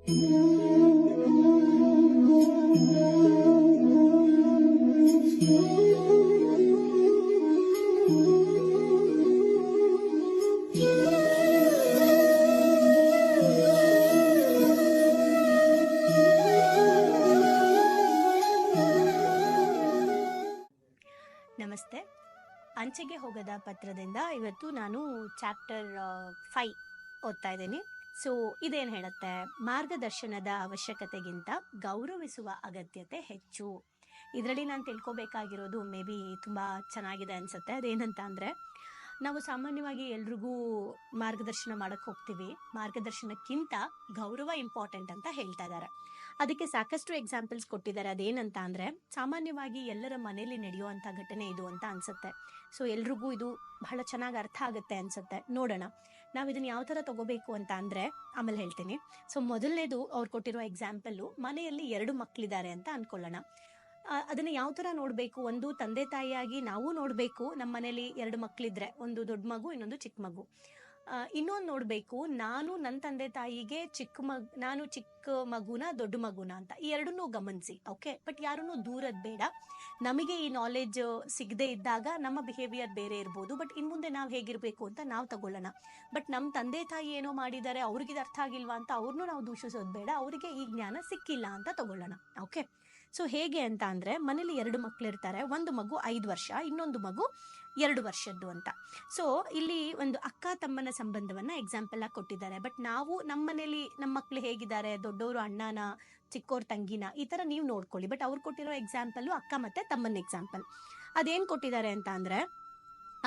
ನಮಸ್ತೆ. ಅಂಚೆಗೆ ಹೋಗದ ಪತ್ರದಿಂದ ಇವತ್ತು ನಾನು ಚಾಪ್ಟರ್ 5 ಓದ್ತಾ ಇದ್ದೀನಿ. ಸೊ ಇದೇನು ಹೇಳುತ್ತೆ, ಮಾರ್ಗದರ್ಶನದ ಅವಶ್ಯಕತೆಗಿಂತ ಗೌರವಿಸುವ ಅಗತ್ಯತೆ ಹೆಚ್ಚು. ಇದರಲ್ಲಿ ನಾನು ತಿಳ್ಕೊಬೇಕಾಗಿರೋದು ಮೇ ಬಿ ತುಂಬ ಚೆನ್ನಾಗಿದೆ ಅನ್ಸುತ್ತೆ. ಅದೇನಂತ ಅಂದರೆ, ನಾವು ಸಾಮಾನ್ಯವಾಗಿ ಎಲ್ರಿಗೂ ಮಾರ್ಗದರ್ಶನ ಮಾಡಕ್ಕೆ ಹೋಗ್ತೀವಿ, ಮಾರ್ಗದರ್ಶನಕ್ಕಿಂತ ಗೌರವ ಇಂಪಾರ್ಟೆಂಟ್ ಅಂತ ಹೇಳ್ತಾ ಇದ್ದಾರೆ. ಅದಕ್ಕೆ ಸಾಕಷ್ಟು ಎಕ್ಸಾಂಪಲ್ಸ್ ಕೊಟ್ಟಿದ್ದಾರೆ. ಅದೇನಂತ ಅಂದರೆ, ಸಾಮಾನ್ಯವಾಗಿ ಎಲ್ಲರ ಮನೆಯಲ್ಲಿ ನಡೆಯುವಂಥ ಘಟನೆ ಇದು ಅಂತ ಅನ್ಸುತ್ತೆ. ಸೊ ಎಲ್ರಿಗೂ ಇದು ಬಹಳ ಚೆನ್ನಾಗಿ ಅರ್ಥ ಆಗುತ್ತೆ ಅನ್ಸುತ್ತೆ. ನೋಡೋಣ ನಾವು ಇದನ್ನ ಯಾವ ಥರ ತಗೋಬೇಕು ಅಂತ ಅಂದರೆ ಆಮೇಲೆ ಹೇಳ್ತೀನಿ. ಸೊ ಮೊದಲನೇದು ಅವ್ರು ಕೊಟ್ಟಿರೋ ಎಕ್ಸಾಂಪಲ್ಲು, ಮನೆಯಲ್ಲಿ 2 ಮಕ್ಕಳಿದ್ದಾರೆ ಅಂತ ಅನ್ಕೊಳ್ಳೋಣ. ಅದನ್ನ ಯಾವ ಥರ ನೋಡಬೇಕು, ಒಂದು ತಂದೆ ತಾಯಿಯಾಗಿ ನಾವು ನೋಡಬೇಕು, ನಮ್ಮ ಮನೇಲಿ 2 ಮಕ್ಕಳಿದ್ರೆ, ಒಂದು ದೊಡ್ಡ ಮಗು ಇನ್ನೊಂದು ಚಿಕ್ಕ ಮಗು. ಇನ್ನೊಂದು ನೋಡಬೇಕು, ನಾನು ನನ್ನ ತಂದೆ ತಾಯಿಗೆ ನಾನು ಚಿಕ್ಕ ಮಗುನ ದೊಡ್ಡ ಮಗುನ ಅಂತ, ಈ ಎರಡನ್ನೂ ಗಮನಿಸಿ. ಓಕೆ, ಬಟ್ ಯಾರನ್ನೂ ದೂರದ್ ಬೇಡ. ನಮಗೆ ಈ ನಾಲೆಜ್ ಸಿಗದೆ ಇದ್ದಾಗ ನಮ್ಮ ಬಿಹೇವಿಯರ್ ಬೇರೆ ಇರ್ಬೋದು, ಬಟ್ ಇನ್ನು ಮುಂದೆ ನಾವು ಹೇಗಿರಬೇಕು ಅಂತ ನಾವು ತಗೊಳ್ಳೋಣ. ಬಟ್ ನಮ್ಮ ತಂದೆ ತಾಯಿ ಏನೋ ಮಾಡಿದ್ದಾರೆ, ಅವ್ರಿಗಿದು ಅರ್ಥ ಆಗಿಲ್ವಾ ಅಂತ ಅವ್ರನ್ನೂ ನಾವು ದೂಷಿಸೋದು ಬೇಡ, ಅವರಿಗೆ ಈ ಜ್ಞಾನ ಸಿಕ್ಕಿಲ್ಲ ಅಂತ ತಗೊಳ್ಳೋಣ. ಓಕೆ, ಸೊ ಹೇಗೆ ಅಂತ ಅಂದರೆ, ಮನೇಲಿ 2 ಮಕ್ಕಳಿರ್ತಾರೆ, ಒಂದು ಮಗು 5 ವರ್ಷ, ಇನ್ನೊಂದು ಮಗು 2 ವರ್ಷದ್ದು ಅಂತ. ಸೊ ಇಲ್ಲಿ ಒಂದು ಅಕ್ಕ ತಮ್ಮನ ಸಂಬಂಧವನ್ನ ಎಕ್ಸಾಂಪಲ್ ಆಗಿ ಕೊಟ್ಟಿದ್ದಾರೆ. ಬಟ್ ನಾವು ನಮ್ಮ ಮನೇಲಿ ನಮ್ಮ ಮಕ್ಳು ಹೇಗಿದ್ದಾರೆ, ದೊಡ್ಡವರು ಅಣ್ಣನ, ಚಿಕ್ಕೋರ್ ತಂಗಿನ, ಈ ತರ ನೀವು ನೋಡ್ಕೊಳ್ಳಿ. ಬಟ್ ಅವ್ರು ಕೊಟ್ಟಿರೋ ಎಕ್ಸಾಂಪಲ್ ಅಕ್ಕ ಮತ್ತೆ ತಮ್ಮನ ಎಕ್ಸಾಂಪಲ್. ಅದೇನ್ ಕೊಟ್ಟಿದ್ದಾರೆ ಅಂತ ಅಂದ್ರೆ,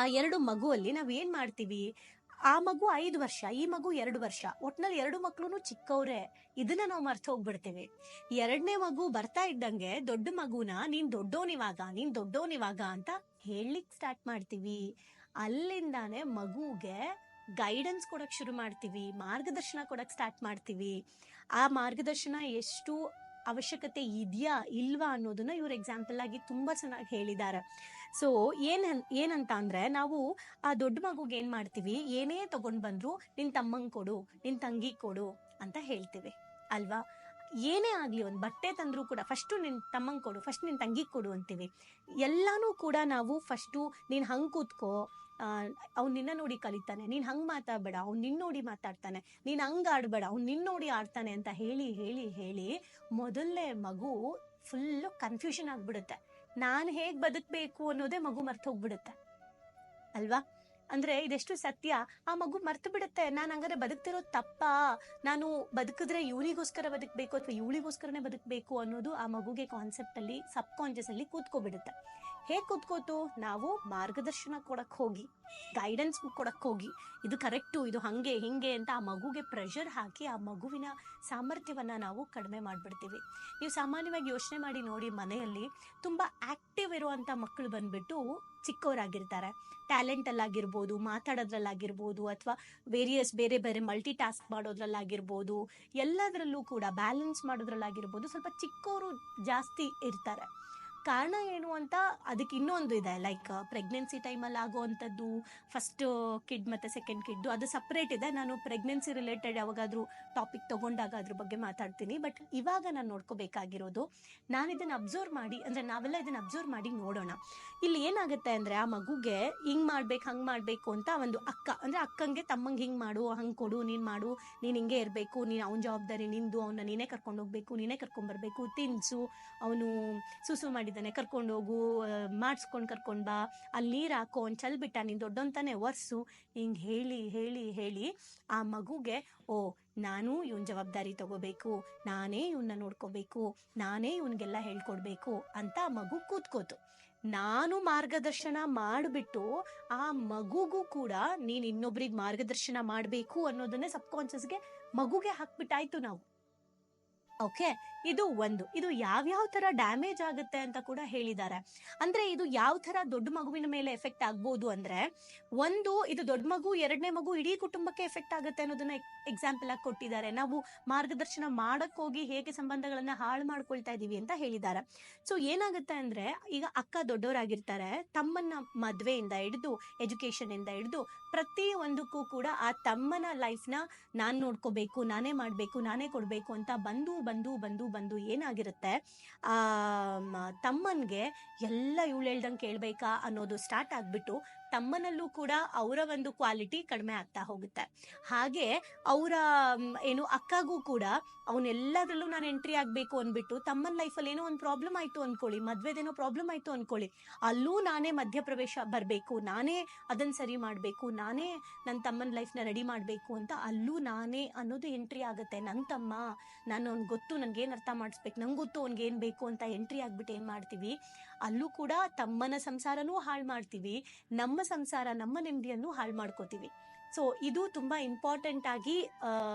ಆ 2 ಮಗುವಲ್ಲಿ ನಾವ್ ಏನ್ ಮಾಡ್ತೀವಿ, ಆ ಮಗು 5 ವರ್ಷ, ಈ ಮಗು 2 ವರ್ಷ, ಒಟ್ನಲ್ಲಿ 2 ಮಕ್ಳು ಚಿಕ್ಕವ್ರೆ. ಇದನ್ನ ನಾವು ಮರ್ತು ಹೋಗ್ಬಿಡ್ತೀವಿ. 2ನೇ ಮಗು ಬರ್ತಾ ಇದ್ದಂಗೆ ದೊಡ್ಡ ಮಗುನ ನೀನ್ ದೊಡ್ಡೋನಿವಾಗ ಅಂತ ಹೇಳಲಿಕ್ಕೆ ಸ್ಟಾರ್ಟ್ ಮಾಡ್ತೀವಿ. ಅಲ್ಲಿಂದಾನೆ ಮಗುಗೆ ಗೈಡೆನ್ಸ್ ಕೊಡಕ್ ಶುರು ಮಾಡ್ತೀವಿ, ಮಾರ್ಗದರ್ಶನ ಕೊಡಕ್ ಸ್ಟಾರ್ಟ್ ಮಾಡ್ತೀವಿ. ಆ ಮಾರ್ಗದರ್ಶನ ಎಷ್ಟು ಅವಶ್ಯಕತೆ ಇದೆಯಾ ಇಲ್ವಾ ಅನ್ನೋದನ್ನ ಇವ್ರ ಎಕ್ಸಾಂಪಲ್ ಆಗಿ ತುಂಬಾ ಚೆನ್ನಾಗಿ ಹೇಳಿದ್ದಾರೆ. ಸೊ ಏನಂತ ಅಂದ್ರೆ, ನಾವು ಆ ದೊಡ್ಡ ಮಗುಗೆ ಏನ್ ಮಾಡ್ತೀವಿ, ಏನೇ ತಗೊಂಡ್ ಬಂದ್ರು ನಿನ್ ತಮ್ಮಂಗ್ ಕೊಡು, ನಿನ್ ತಂಗಿ ಕೊಡು ಅಂತ ಹೇಳ್ತೀವಿ ಅಲ್ವಾ. ಏನೇ ಆಗ್ಲಿ, ಒಂದು ಬಟ್ಟೆ ತಂದ್ರು ಕೂಡ ಫಸ್ಟು ನಿನ್ ತಮ್ಮಂಗ್ ಕೊಡು, ಫಸ್ಟ್ ನಿನ್ ತಂಗಿಗ್ ಕೊಡು ಅಂತೀವಿ. ಎಲ್ಲಾನು ಕೂಡ ನಾವು ಫಸ್ಟು ನೀನ್ ಹಂಗ್ ಕೂತ್ಕೋ, ಅವ್ನು ನಿನ್ನ ನೋಡಿ ಕಲಿತಾನೆ, ನೀನ್ ಹಂಗ್ ಮಾತಾಡ್ಬೇಡ, ಅವ್ನು ನಿನ್ ನೋಡಿ ಮಾತಾಡ್ತಾನೆ, ನೀನ್ ಹಂಗ್ ಆಡ್ಬೇಡ, ಅವ್ನು ನಿನ್ ನೋಡಿ ಆಡ್ತಾನೆ ಅಂತ ಹೇಳಿ ಹೇಳಿ ಹೇಳಿ ಮೊದಲನೇ ಮಗು ಫುಲ್ಲು ಕನ್ಫ್ಯೂಷನ್ ಆಗ್ಬಿಡುತ್ತೆ. ನಾನು ಹೇಗ್ ಬದುಕ್ಬೇಕು ಅನ್ನೋದೇ ಮಗು ಮರ್ತು ಹೋಗ್ಬಿಡುತ್ತೆ ಅಲ್ವಾ. ಅಂದ್ರೆ ಇದೆಷ್ಟು ಸತ್ಯ. ಆ ಮಗು ಮರ್ತು ಬಿಡುತ್ತೆ, ನಾನು ಹಂಗಾರೆ ಬದುಕ್ತಿರೋದು ತಪ್ಪಾ, ನಾನು ಬದುಕಿದ್ರೆ ಇವನಿಗೋಸ್ಕರ ಬದುಕ್ಬೇಕು ಅಥವಾ ಇವಳಿಗೋಸ್ಕರನೇ ಬದುಕ್ಬೇಕು ಅನ್ನೋದು ಆ ಮಗುಗೆ ಕಾನ್ಸೆಪ್ಟ್ ಅಲ್ಲಿ, ಸಬ್ ಕಾನ್ಶಿಯಸ್ ಅಲ್ಲಿ ಕೂತ್ಕೋಬಿಡುತ್ತೆ. ಹೇಗ್ ಕೂತ್ಕೋತು, ನಾವು ಮಾರ್ಗದರ್ಶನ ಕೊಡಕ್ ಹೋಗಿ, ಗೈಡೆನ್ಸ್ ಕೊಡಕ್ ಹೋಗಿ, ಇದು ಕರೆಕ್ಟು, ಇದು ಹಂಗೆ ಹಿಂಗೆ ಅಂತ ಆ ಮಗುಗೆ ಪ್ರೆಷರ್ ಹಾಕಿ ಆ ಮಗುವಿನ ಸಾಮರ್ಥ್ಯವನ್ನ ನಾವು ಕಡಿಮೆ ಮಾಡ್ಬಿಡ್ತೀವಿ. ನೀವು ಸಾಮಾನ್ಯವಾಗಿ ಯೋಚನೆ ಮಾಡಿ ನೋಡಿ, ಮನೆಯಲ್ಲಿ ತುಂಬಾ ಆಕ್ಟಿವ್ ಇರುವಂತ ಮಕ್ಕಳು ಬಂದ್ಬಿಟ್ಟು ಚಿಕ್ಕವರಾಗಿರ್ತಾರೆ. ಟ್ಯಾಲೆಂಟ್ ಅಲ್ಲಾಗಿರ್ಬೋದು, ಮಾತಾಡೋದ್ರಲ್ಲಾಗಿರ್ಬೋದು, ಅಥವಾ ಬೇರೆ ಬೇರೆ ಮಲ್ಟಿ ಟಾಸ್ಕ್ ಮಾಡೋದ್ರಲ್ಲಾಗಿರ್ಬೋದು, ಎಲ್ಲದರಲ್ಲೂ ಕೂಡ ಬ್ಯಾಲೆನ್ಸ್ ಮಾಡೋದ್ರಲ್ಲಾಗಿರ್ಬೋದು ಸ್ವಲ್ಪ ಚಿಕ್ಕವರು ಜಾಸ್ತಿ ಇರ್ತಾರೆ. ಕಾರಣ ಏನು ಅಂತ ಅದಕ್ಕೆ ಇನ್ನೊಂದು ಇದೆ, ಲೈಕ್ ಪ್ರೆಗ್ನೆನ್ಸಿ ಟೈಮಲ್ಲಿ ಆಗುವಂಥದ್ದು, ಫಸ್ಟ್ ಕಿಡ್ ಮತ್ತು ಸೆಕೆಂಡ್ ಕಿಡ್, ಅದು ಸಪ್ರೇಟ್ ಇದೆ. ನಾನು ಪ್ರೆಗ್ನೆನ್ಸಿ ರಿಲೇಟೆಡ್ ಯಾವಾಗಾದ್ರೂ ಟಾಪಿಕ್ ತಗೊಂಡಾಗ ಅದ್ರ ಬಗ್ಗೆ ಮಾತಾಡ್ತೀನಿ. ಬಟ್ ಇವಾಗ ನಾನು ನೋಡ್ಕೋಬೇಕಾಗಿರೋದು, ನಾನು ಇದನ್ನ ಅಬ್ಸರ್ವ್ ಮಾಡಿ, ಅಂದ್ರೆ ನಾವೆಲ್ಲ ಇದನ್ನ ಅಬ್ಸರ್ವ್ ಮಾಡಿ ನೋಡೋಣ. ಇಲ್ಲಿ ಏನಾಗುತ್ತೆ ಅಂದ್ರೆ, ಆ ಮಗುಗೆ ಹಿಂಗ್ ಮಾಡ್ಬೇಕು ಹಂಗ್ ಮಾಡ್ಬೇಕು ಅಂತ ಒಂದು ಅಕ್ಕ, ಅಂದ್ರೆ ಅಕ್ಕಂಗೆ ತಮ್ಮಂಗೆ ಹಿಂಗ್ ಮಾಡು, ಹಂಗ್ ಕೊಡು, ನೀನ್ ಮಾಡು, ನೀನ್ ಹಿಂಗೆ ಇರ್ಬೇಕು, ನೀನ್ ಅವ್ನ ಜವಾಬ್ದಾರಿ ನಿಂದು, ಅವನ್ನ ನೀನೇ ಕರ್ಕೊಂಡು ಹೋಗ್ಬೇಕು, ನೀನೇ ಕರ್ಕೊಂಡ್ಬರ್ಬೇಕು, ತಿನ್ಸು, ಅವನು ಸುಸು ಮಾಡಿದ್ದಾನೆ ಕರ್ಕೊಂಡು ಹೋಗು, ಮಾಡಿಸ್ಕೊಂಡು ಕರ್ಕೊಂಡ್ ಬಾ, ಅಲ್ಲಿ ನೀರ್ ಹಾಕೋ, ಅವ್ನು ಚಲ್ ಬಿಟ್ಟ, ನೀನ್ ದೊಡ್ಡಂತಾನೆ ಒರ್ಸು, ಹಿಂಗ್ ಹೇಳಿ ಹೇಳಿ ಹೇಳಿ ಆ ಮಗುಗೆ, ಓ ನಾನು ಇವನ್ ಜವಾಬ್ದಾರಿ ತಗೋಬೇಕು, ನಾನೇ ಇವನ್ನ ನೋಡ್ಕೋಬೇಕು, ನಾನೇ ಇವನ್ಗೆಲ್ಲ ಹೇಳ್ಕೊಡ್ಬೇಕು ಅಂತ ಆ ಮಗು ಕೂತ್ಕೋತು. ನಾನು ಮಾರ್ಗದರ್ಶನ ಮಾಡಿಬಿಟ್ಟು ಆ ಮಗುಗೂ ಕೂಡ ನೀನ್ ಇನ್ನೊಬ್ರಿಗೆ ಮಾರ್ಗದರ್ಶನ ಮಾಡ್ಬೇಕು ಅನ್ನೋದನ್ನೇ ಸಬ್ ಕಾನ್ಶಿಯಸ್ಗೆ ಮಗುಗೆ ಹಾಕ್ಬಿಟ್ಟಾಯ್ತು ನಾವು. ಓಕೆ, ಇದು ಒಂದು. ಇದು ಯಾವ್ಯಾವ ತರ ಡ್ಯಾಮೇಜ್ ಆಗುತ್ತೆ ಅಂತ ಕೂಡ ಹೇಳಿದ್ದಾರೆ. ಅಂದ್ರೆ ಇದು ಯಾವ ತರ ದೊಡ್ಡ ಮಗುವಿನ ಮೇಲೆ ಎಫೆಕ್ಟ್ ಆಗ್ಬೋದು ಅಂದ್ರೆ, ಒಂದು, ಇದು ದೊಡ್ಡ ಮಗು, ಎರಡನೇ ಮಗು, ಇಡೀ ಕುಟುಂಬಕ್ಕೆ ಎಫೆಕ್ಟ್ ಆಗುತ್ತೆ ಅನ್ನೋದನ್ನ ಎಕ್ಸಾಂಪಲ್ ಆಗಿ ಕೊಟ್ಟಿದ್ದಾರೆ. ನಾವು ಮಾರ್ಗದರ್ಶನ ಮಾಡಕ್ ಹೋಗಿ ಹೇಗೆ ಸಂಬಂಧಗಳನ್ನ ಹಾಳು ಮಾಡ್ಕೊಳ್ತಾ ಇದೀವಿ ಅಂತ ಹೇಳಿದ್ದಾರೆ. ಸೊ ಏನಾಗುತ್ತೆ ಅಂದ್ರೆ, ಈಗ ಅಕ್ಕ ದೊಡ್ಡವರಾಗಿರ್ತಾರೆ, ತಮ್ಮನ್ನ ಮದ್ವೆಯಿಂದ ಹಿಡಿದು ಎಜುಕೇಶನ್ ಇಂದ ಹಿಡಿದು ಪ್ರತಿ ಒಂದಕ್ಕೂ ಕೂಡ ಆ ತಮ್ಮನ ಲೈಫ್ ನ ನಾನ್ ನೋಡ್ಕೋಬೇಕು, ನಾನೇ ಮಾಡ್ಬೇಕು, ನಾನೇ ಕೊಡ್ಬೇಕು ಅಂತ ಬಂದು ಬಂದು ಬಂದು ಬಂದು ಏನಾಗಿರುತ್ತೆ, ಆ ತಮ್ಮನ್ಗೆ ಎಲ್ಲ ಇವಳು ಹೇಳ್ದಂಗೆ ಕೇಳ್ಬೇಕಾ ಅನ್ನೋದು ಸ್ಟಾರ್ಟ್ ಆಗ್ಬಿಟ್ಟು ತಮ್ಮನಲ್ಲೂ ಕೂಡ ಅವರ ಒಂದು ಕ್ವಾಲಿಟಿ ಕಡಿಮೆ ಆಗ್ತಾ ಹೋಗುತ್ತೆ. ಹಾಗೆ ಅವರ ಏನು ಅಕ್ಕಗೂ ಕೂಡ ಅವನೆಲ್ಲದರಲ್ಲೂ ನಾನು ಎಂಟ್ರಿ ಆಗ್ಬೇಕು ಅನ್ಬಿಟ್ಟು ತಮ್ಮನ ಲೈಫಲ್ಲಿ ಏನೋ ಒಂದು ಪ್ರಾಬ್ಲಮ್ ಆಯ್ತು ಅನ್ಕೊಳ್ಳಿ, ಮದ್ವೆದೇನೋ ಪ್ರಾಬ್ಲಮ್ ಆಯ್ತು ಅನ್ಕೊಳ್ಳಿ, ಅಲ್ಲೂ ನಾನೇ ಮಧ್ಯಪ್ರವೇಶ ಬರ್ಬೇಕು, ನಾನೇ ಅದನ್ನ ಸರಿ ಮಾಡ್ಬೇಕು, ನಾನೇ ನನ್ನ ತಮ್ಮನ ಲೈಫ್ನ ರೆಡಿ ಮಾಡ್ಬೇಕು ಅಂತ ಅಲ್ಲೂ ನಾನೇ ಅನ್ನೋದು ಎಂಟ್ರಿ ಆಗುತ್ತೆ. ನನ್ನ ತಮ್ಮ, ನಾನು ಅವ್ನಿಗೆ ಗೊತ್ತು, ನನ್ಗೇನ್ ಅರ್ಥ ಮಾಡಿಸ್ಬೇಕು, ನಂಗೆ ಗೊತ್ತು ಅವ್ನಿಗೆ ಏನ್ ಬೇಕು ಅಂತ ಎಂಟ್ರಿ ಆಗ್ಬಿಟ್ಟು ಏನ್ ಮಾಡ್ತೀವಿ, ಅಲ್ಲೂ ಕೂಡ ತಮ್ಮನ ಸಂಸಾರನೂ ಹಾಳು ಮಾಡ್ತೀವಿ, ನಮ್ಮ ಸಂಸಾರ, ನಮ್ಮ ನೆಮ್ಮದಿಯನ್ನು ಹಾಳು ಮಾಡ್ಕೋತೀವಿ. ಸೊ ಇದು ತುಂಬಾ ಇಂಪಾರ್ಟೆಂಟ್ ಆಗಿ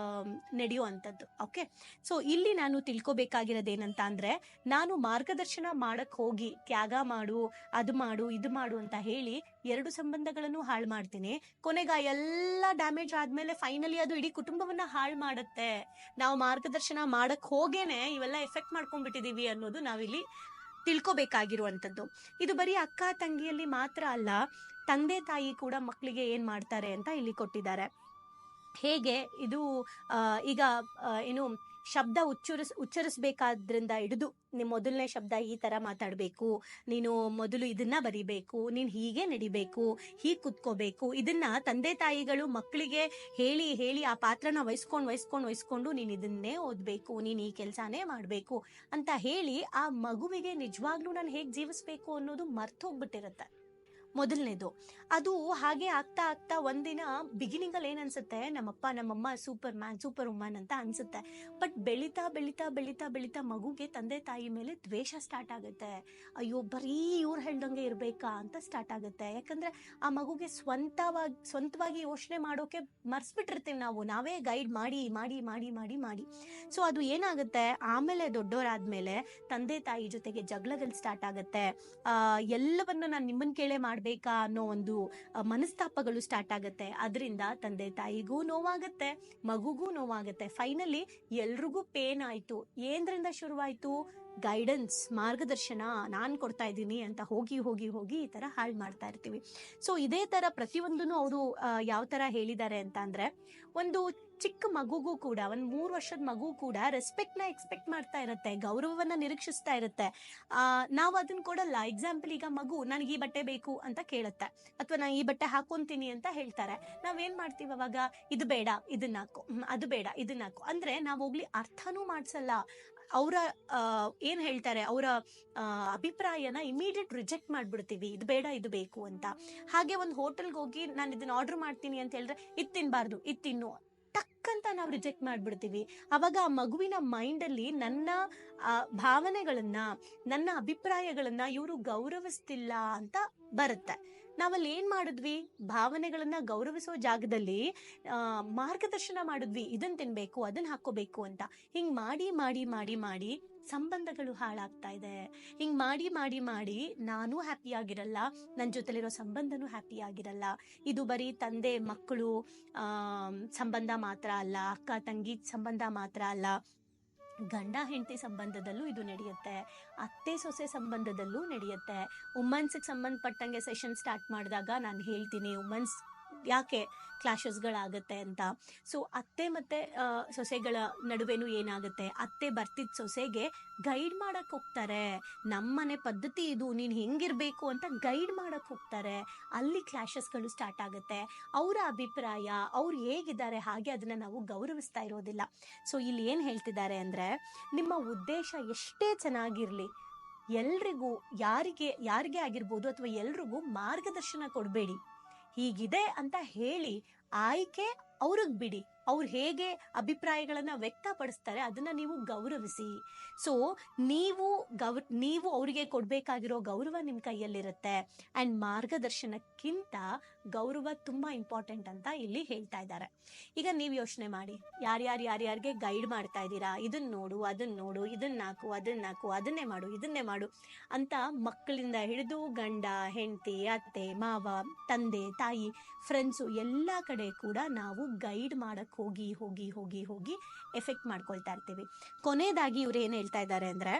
ನಡೆಯುವಂಥದ್ದು. ಓಕೆ, ಸೊ ಇಲ್ಲಿ ನಾನು ತಿಳ್ಕೊಬೇಕಾಗಿರೋದೇನಂತ ಅಂದ್ರೆ, ನಾನು ಮಾರ್ಗದರ್ಶನ ಮಾಡಕ್ ಹೋಗಿ ತ್ಯಾಗ ಮಾಡು, ಅದು ಮಾಡು, ಇದು ಮಾಡು ಅಂತ ಹೇಳಿ ಎರಡು ಸಂಬಂಧಗಳನ್ನು ಹಾಳು ಮಾಡ್ತೀನಿ. ಕೊನೆಗ ಎಲ್ಲ ಡ್ಯಾಮೇಜ್ ಆದ್ಮೇಲೆ ಫೈನಲಿ ಅದು ಇಡೀ ಕುಟುಂಬವನ್ನ ಹಾಳು ಮಾಡುತ್ತೆ. ನಾವು ಮಾರ್ಗದರ್ಶನ ಮಾಡಕ್ ಹೋಗೇನೆ ಇವೆಲ್ಲ ಎಫೆಕ್ಟ್ ಮಾಡ್ಕೊಂಡ್ಬಿಟ್ಟಿದೀವಿ ಅನ್ನೋದು ನಾವಿಲ್ಲಿ ತಿಳ್ಕೊಬೇಕಾಗಿರುವಂಥದ್ದು. ಇದು ಬರೀ ಅಕ್ಕ ತಂಗಿಯಲ್ಲಿ ಮಾತ್ರ ಅಲ್ಲ, ತಂದೆ ತಾಯಿ ಕೂಡ ಮಕ್ಕಳಿಗೆ ಏನ್ ಮಾಡ್ತಾರೆ ಅಂತ ಇಲ್ಲಿ ಕೊಟ್ಟಿದ್ದಾರೆ. ಹೇಗೆ ಇದು ಈಗ ಏನು ಶಬ್ದ ಉಚ್ಚರಿಸ್ಬೇಕಾದ್ರಿಂದ ಹಿಡಿದು, ನಿಮ್ ಮೊದಲನೇ ಶಬ್ದ ಈ ತರ ಮಾತಾಡ್ಬೇಕು, ನೀನು ಮೊದಲು ಇದನ್ನ ಬರಿಬೇಕು, ನೀನ್ ಹೀಗೆ ನಡಿಬೇಕು, ಹೀಗ್ ಕುತ್ಕೋಬೇಕು, ಇದನ್ನ ತಂದೆ ತಾಯಿಗಳು ಮಕ್ಕಳಿಗೆ ಹೇಳಿ ಹೇಳಿ ಆ ಪಾತ್ರನ ವಹಿಸ್ಕೊಂಡು ನೀನ್ ಇದನ್ನೇ ಓದ್ಬೇಕು, ನೀನ್ ಈ ಕೆಲ್ಸಾನೇ ಮಾಡ್ಬೇಕು ಅಂತ ಹೇಳಿ ಆ ಮಗುವಿಗೆ ನಿಜವಾಗ್ಲೂ ನಾನು ಹೇಗ್ ಜೀವಿಸ್ಬೇಕು ಅನ್ನೋದು ಮರ್ತೋಗ್ಬಿಟ್ಟಿರತ್ತೆ. ಮೊದಲನೇದು ಅದು. ಹಾಗೆ ಆಗ್ತಾ ಆಗ್ತಾ ಒಂದಿನ ಬಿಗಿನಿಂಗ್ ಅಲ್ಲಿ ಏನ್ ಅನ್ಸುತ್ತೆ, ನಮ್ಮಪ್ಪ ನಮ್ಮಮ್ಮ ಸೂಪರ್ ಮ್ಯಾನ್, ಸೂಪರ್ ವುಮನ್ ಅಂತ ಅನ್ಸುತ್ತೆ. ಬಟ್ ಬೆಳಿತಾ ಬೆಳಿತಾ ಬೆಳಿತಾ ಬೆಳಿತಾ ಮಗುಗೆ ತಂದೆ ತಾಯಿ ಮೇಲೆ ದ್ವೇಷ ಸ್ಟಾರ್ಟ್ ಆಗುತ್ತೆ. ಅಯ್ಯೋ, ಬರೀ ಇವ್ರು ಹೇಳ್ದಂಗೆ ಇರ್ಬೇಕಾ ಅಂತ ಸ್ಟಾರ್ಟ್ ಆಗುತ್ತೆ. ಯಾಕಂದ್ರೆ ಆ ಮಗುಗೆ ಸ್ವಂತವಾಗಿ ಯೋಚನೆ ಮಾಡೋಕೆ ಮರ್ಸ್ಬಿಟ್ಟಿರ್ತೀವಿ ನಾವು, ನಾವೇ ಗೈಡ್ ಮಾಡಿ ಮಾಡಿ ಮಾಡಿ ಮಾಡಿ ಮಾಡಿ. ಸೊ ಅದು ಏನಾಗುತ್ತೆ, ಆಮೇಲೆ ದೊಡ್ಡವರಾದ್ಮೇಲೆ ತಂದೆ ತಾಯಿ ಜೊತೆಗೆ ಜಗಳಗಳು ಸ್ಟಾರ್ಟ್ ಆಗುತ್ತೆ. ಎಲ್ಲವನ್ನ ನಾನು ನಿಮ್ಮನ್ ಕೇಳೇ ಮಾಡ್ಬೇಕಾ ಅನ್ನೋ ಒಂದು ಮನಸ್ತಾಪಗಳು ಸ್ಟಾರ್ಟ್ ಆಗುತ್ತೆ. ಅದರಿಂದ ತಂದೆ ತಾಯಿಗೂ ನೋವಾಗುತ್ತೆ, ಮಗುಗೂ ನೋವಾಗುತ್ತೆ. ಫೈನಲಿ ಎಲ್ರಿಗೂ ಪೇನ್ ಆಯ್ತು. ಏನ್ರಿಂದ ಶುರುವಾಯ್ತು? ಗೈಡೆನ್ಸ್, ಮಾರ್ಗದರ್ಶನ ನಾನ್ ಕೊಡ್ತಾ ಇದ್ದೀನಿ ಅಂತ ಹೋಗಿ ಹೋಗಿ ಹೋಗಿ ಈ ತರ ಹಾಳು ಮಾಡ್ತಾ ಇರ್ತೀವಿ. ಸೊ ಇದೇ ತರ ಪ್ರತಿಯೊಂದನ್ನು ಅವರು ಯಾವ ತರ ಹೇಳಿದ್ದಾರೆ ಅಂತ ಅಂದ್ರೆ, ಒಂದು ಚಿಕ್ಕ ಮಗುಗೂ ಕೂಡ, ಒಂದ್ 3 ವರ್ಷದ ಮಗು ಕೂಡ ರೆಸ್ಪೆಕ್ಟ್ ನ ಎಕ್ಸ್ಪೆಕ್ಟ್ ಮಾಡ್ತಾ ಇರುತ್ತೆ, ಗೌರವವನ್ನ ನಿರೀಕ್ಷಿಸ್ತಾ ಇರುತ್ತೆ. ನಾವ್ ಅದನ್ನ ಕೊಡಲ್ಲ. ಎಕ್ಸಾಂಪಲ್, ಈಗ ಮಗು ನನಗೆ ಈ ಬಟ್ಟೆ ಬೇಕು ಅಂತ ಕೇಳುತ್ತೆ, ಅಥವಾ ನಾನು ಈ ಬಟ್ಟೆ ಹಾಕೊಂತೀನಿ ಅಂತ ಹೇಳ್ತಾರೆ. ನಾವೇನ್ ಮಾಡ್ತೀವಿ ಅವಾಗ? ಇದು ಬೇಡ ಇದನ್ನ ಹಾಕೋ, ಅದು ಬೇಡ ಇದನ್ನ ಹಾಕೋ ಅಂದ್ರೆ ನಾವ್ ಹೋಗ್ಲಿ ಅರ್ಥನೂ ಮಾಡ್ಸಲ್ಲ. ಅವರ ಏನ್ ಹೇಳ್ತಾರೆ, ಅವರ ಅಭಿಪ್ರಾಯನ ಇಮಿಡಿಯೇಟ್ ರಿಜೆಕ್ಟ್ ಮಾಡ್ಬಿಡ್ತೀವಿ, ಇದು ಬೇಡ ಇದು ಬೇಕು ಅಂತ. ಹಾಗೆ ಒಂದು ಹೋಟೆಲ್ಗೆ ಹೋಗಿ ನಾನು ಇದನ್ನ ಆರ್ಡರ್ ಮಾಡ್ತೀನಿ ಅಂತ ಹೇಳಿದ್ರೆ, ಇದು ತಿನ್ಬಾರ್ದು, ಇದು ತಿನ್ನು ಟಕ್ ಅಂತ ನಾವು ರಿಜೆಕ್ಟ್ ಮಾಡ್ಬಿಡ್ತೀವಿ. ಅವಾಗ ಆ ಮಗುವಿನ ಮೈಂಡ್ ಅಲ್ಲಿ ನನ್ನ ಭಾವನೆಗಳನ್ನ, ನನ್ನ ಅಭಿಪ್ರಾಯಗಳನ್ನ ಇವರು ಗೌರವಿಸ್ತಿಲ್ಲ ಅಂತ ಬರುತ್ತೆ. ನಾವಲ್ಲಿ ಏನ್ ಮಾಡಿದ್ವಿ? ಭಾವನೆಗಳನ್ನ ಗೌರವಿಸೋ ಜಾಗದಲ್ಲಿ ಮಾರ್ಗದರ್ಶನ ಮಾಡಿದ್ವಿ, ಇದನ್ ತಿನ್ಬೇಕು, ಅದನ್ನ ಹಾಕೋಬೇಕು ಅಂತ. ಹಿಂಗ್ ಮಾಡಿ ಮಾಡಿ ಮಾಡಿ ಮಾಡಿ ಸಂಬಂಧಗಳು ಹಾಳಾಗ್ತಾ ಇದೆ. ಹಿಂಗ್ ಮಾಡಿ ಮಾಡಿ ಮಾಡಿ ನಾನು ಹ್ಯಾಪಿ ಆಗಿರಲ್ಲ, ನನ್ನ ಜೊತೆಲಿರೋ ಸಂಬಂಧನೂ ಹ್ಯಾಪಿ ಆಗಿರಲ್ಲ. ಇದು ಬರೀ ತಂದೆ ಮಕ್ಕಳು ಸಂಬಂಧ ಮಾತ್ರ ಅಲ್ಲ, ಅಕ್ಕ ತಂಗಿ ಸಂಬಂಧ ಮಾತ್ರ ಅಲ್ಲ, ಗಂಡ ಹೆಂಡತಿ ಸಂಬಂಧದಲ್ಲೂ ಇದು ನಡೆಯುತ್ತೆ, ಅತ್ತೆ ಸೊಸೆ ಸಂಬಂಧದಲ್ಲೂ ನಡೆಯುತ್ತೆ. ವುಮೆನ್ಸ್ಗೆ ಸಂಬಂಧಪಟ್ಟಂಗೆ ಸೆಷನ್ ಸ್ಟಾರ್ಟ್ ಮಾಡಿದಾಗ ನಾನು ಹೇಳ್ತೀನಿ ವುಮೆನ್ಸ್ ಯಾಕೆ ಕ್ಲಾಶಸ್ಗಳಾಗತ್ತೆ ಅಂತ. ಸೊ ಅತ್ತೆ ಮತ್ತೆ ಸೊಸೆಗಳ ನಡುವೆನೂ ಏನಾಗುತ್ತೆ, ಅತ್ತೆ ಬರ್ತಿದ್ ಸೊಸೆಗೆ ಗೈಡ್ ಮಾಡಕ್ ಹೋಗ್ತಾರೆ, ನಮ್ಮನೆ ಪದ್ಧತಿ ಇದು, ನೀನ್ ಹೆಂಗಿರ್ಬೇಕು ಅಂತ ಗೈಡ್ ಮಾಡಕ್ ಹೋಗ್ತಾರೆ. ಅಲ್ಲಿ ಕ್ಲಾಶಸ್ಗಳು ಸ್ಟಾರ್ಟ್ ಆಗುತ್ತೆ. ಅವರ ಅಭಿಪ್ರಾಯ, ಅವ್ರು ಹೇಗಿದ್ದಾರೆ ಹಾಗೆ ಅದನ್ನ ನಾವು ಗೌರವಿಸ್ತಾ ಇರೋದಿಲ್ಲ. ಸೊ ಇಲ್ಲಿ ಏನ್ ಹೇಳ್ತಿದ್ದಾರೆ ಅಂದ್ರೆ, ನಿಮ್ಮ ಉದ್ದೇಶ ಎಷ್ಟೇ ಚೆನ್ನಾಗಿರ್ಲಿ, ಎಲ್ರಿಗೂ ಯಾರಿಗೆ ಆಗಿರ್ಬೋದು ಅಥವಾ ಎಲ್ರಿಗೂ ಮಾರ್ಗದರ್ಶನ ಕೊಡಬೇಡಿ. ಹೀಗಿದೆ ಅಂತ ಹೇಳಿ ಆಯ್ಕೆ ಅವ್ರಿಗೆ ಬಿಡಿ, ಅವ್ರು ಹೇಗೆ ಅಭಿಪ್ರಾಯಗಳನ್ನ ವ್ಯಕ್ತಪಡಿಸ್ತಾರೆ ಅದನ್ನ ನೀವು ಗೌರವಿಸಿ. ಸೊ ನೀವು ಅವರಿಗೆ ಕೊಡ್ಬೇಕಾಗಿರೋ ಗೌರವ ನಿಮ್ ಕೈಯಲ್ಲಿರುತ್ತೆ. ಅಂಡ್ ಮಾರ್ಗದರ್ಶನಕ್ಕಿಂತ ಗೌರವ ತುಂಬಾ ಇಂಪಾರ್ಟೆಂಟ್ ಅಂತ ಇಲ್ಲಿ ಹೇಳ್ತಾ ಇದ್ದಾರೆ. ಈಗ ನೀವು ಯೋಚನೆ ಮಾಡಿ, ಯಾರ್ಯಾರಿಗೆ ಗೈಡ್ ಮಾಡ್ತಾ ಇದ್ದೀರಾ, ಇದನ್ನ ನೋಡು, ಅದನ್ನ ನೋಡು, ಇದನ್ನಾಕು, ಅದನ್ನೇ ಮಾಡು, ಇದನ್ನೇ ಮಾಡು ಅಂತ ಮಕ್ಕಳಿಂದ ಹಿಡಿದು ಗಂಡ ಹೆಂಡತಿ ಅತ್ತೆ ಮಾವ ತಂದೆ ತಾಯಿ ಫ್ರೆಂಡ್ಸು ಎಲ್ಲ ಕಡೆ ಕೂಡ ನಾವು ಗೈಡ್ ಮಾಡಕ್ ಹೋಗಿ ಹೋಗಿ ಹೋಗಿ ಹೋಗಿ ಎಫೆಕ್ಟ್ ಮಾಡ್ಕೊಳ್ತಾ ಇರ್ತೀವಿ. ಕೊನೆಯದಾಗಿ ಇವ್ರು ಏನ್ ಹೇಳ್ತಾ ಇದ್ದಾರೆ ಅಂದ್ರೆ,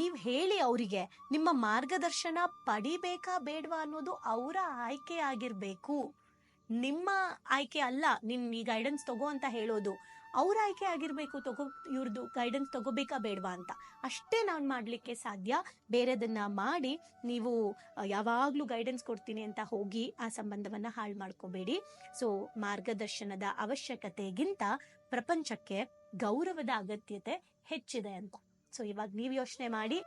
ನೀವ್ ಹೇಳಿ ಅವರಿಗೆ ನಿಮ್ಮ ಮಾರ್ಗದರ್ಶನ ಪಡಿಬೇಕಾ ಬೇಡವಾ ಅನ್ನೋದು ಅವರ ಆಯ್ಕೆ ಆಗಿರ್ಬೇಕು. ನಿಮ್ಮ ಆಯ್ಕೆ ಅಲ್ಲ ಈ ಗೈಡೆನ್ಸ್ ತಗೋ ಅಂತ ಹೇಳೋದು, ಅವ್ರ ಆಯ್ಕೆ ಆಗಿರ್ಬೇಕು. ಇವ್ರದ್ದು ಗೈಡೆನ್ಸ್ ತಗೋಬೇಕಾ ಬೇಡವಾ ಅಂತ ಅಷ್ಟೇ ನಾನು ಮಾಡ್ಲಿಕ್ಕೆ ಸಾಧ್ಯ. ಬೇರೆದನ್ನ ಮಾಡಿ ನೀವು ಯಾವಾಗ್ಲೂ ಗೈಡೆನ್ಸ್ ಕೊಡ್ತೀನಿ ಅಂತ ಹೋಗಿ ಆ ಸಂಬಂಧವನ್ನ ಹಾಳು ಮಾಡ್ಕೋಬೇಡಿ. ಸೊ ಮಾರ್ಗದರ್ಶನದ ಅವಶ್ಯಕತೆಗಿಂತ ಪ್ರಪಂಚಕ್ಕೆ ಗೌರವದ ಅಗತ್ಯತೆ ಹೆಚ್ಚಿದೆ ಅಂತ. ಸೊ ಇವಾಗ ನೀವು ಯೋಚನೆ ಮಾಡಿ.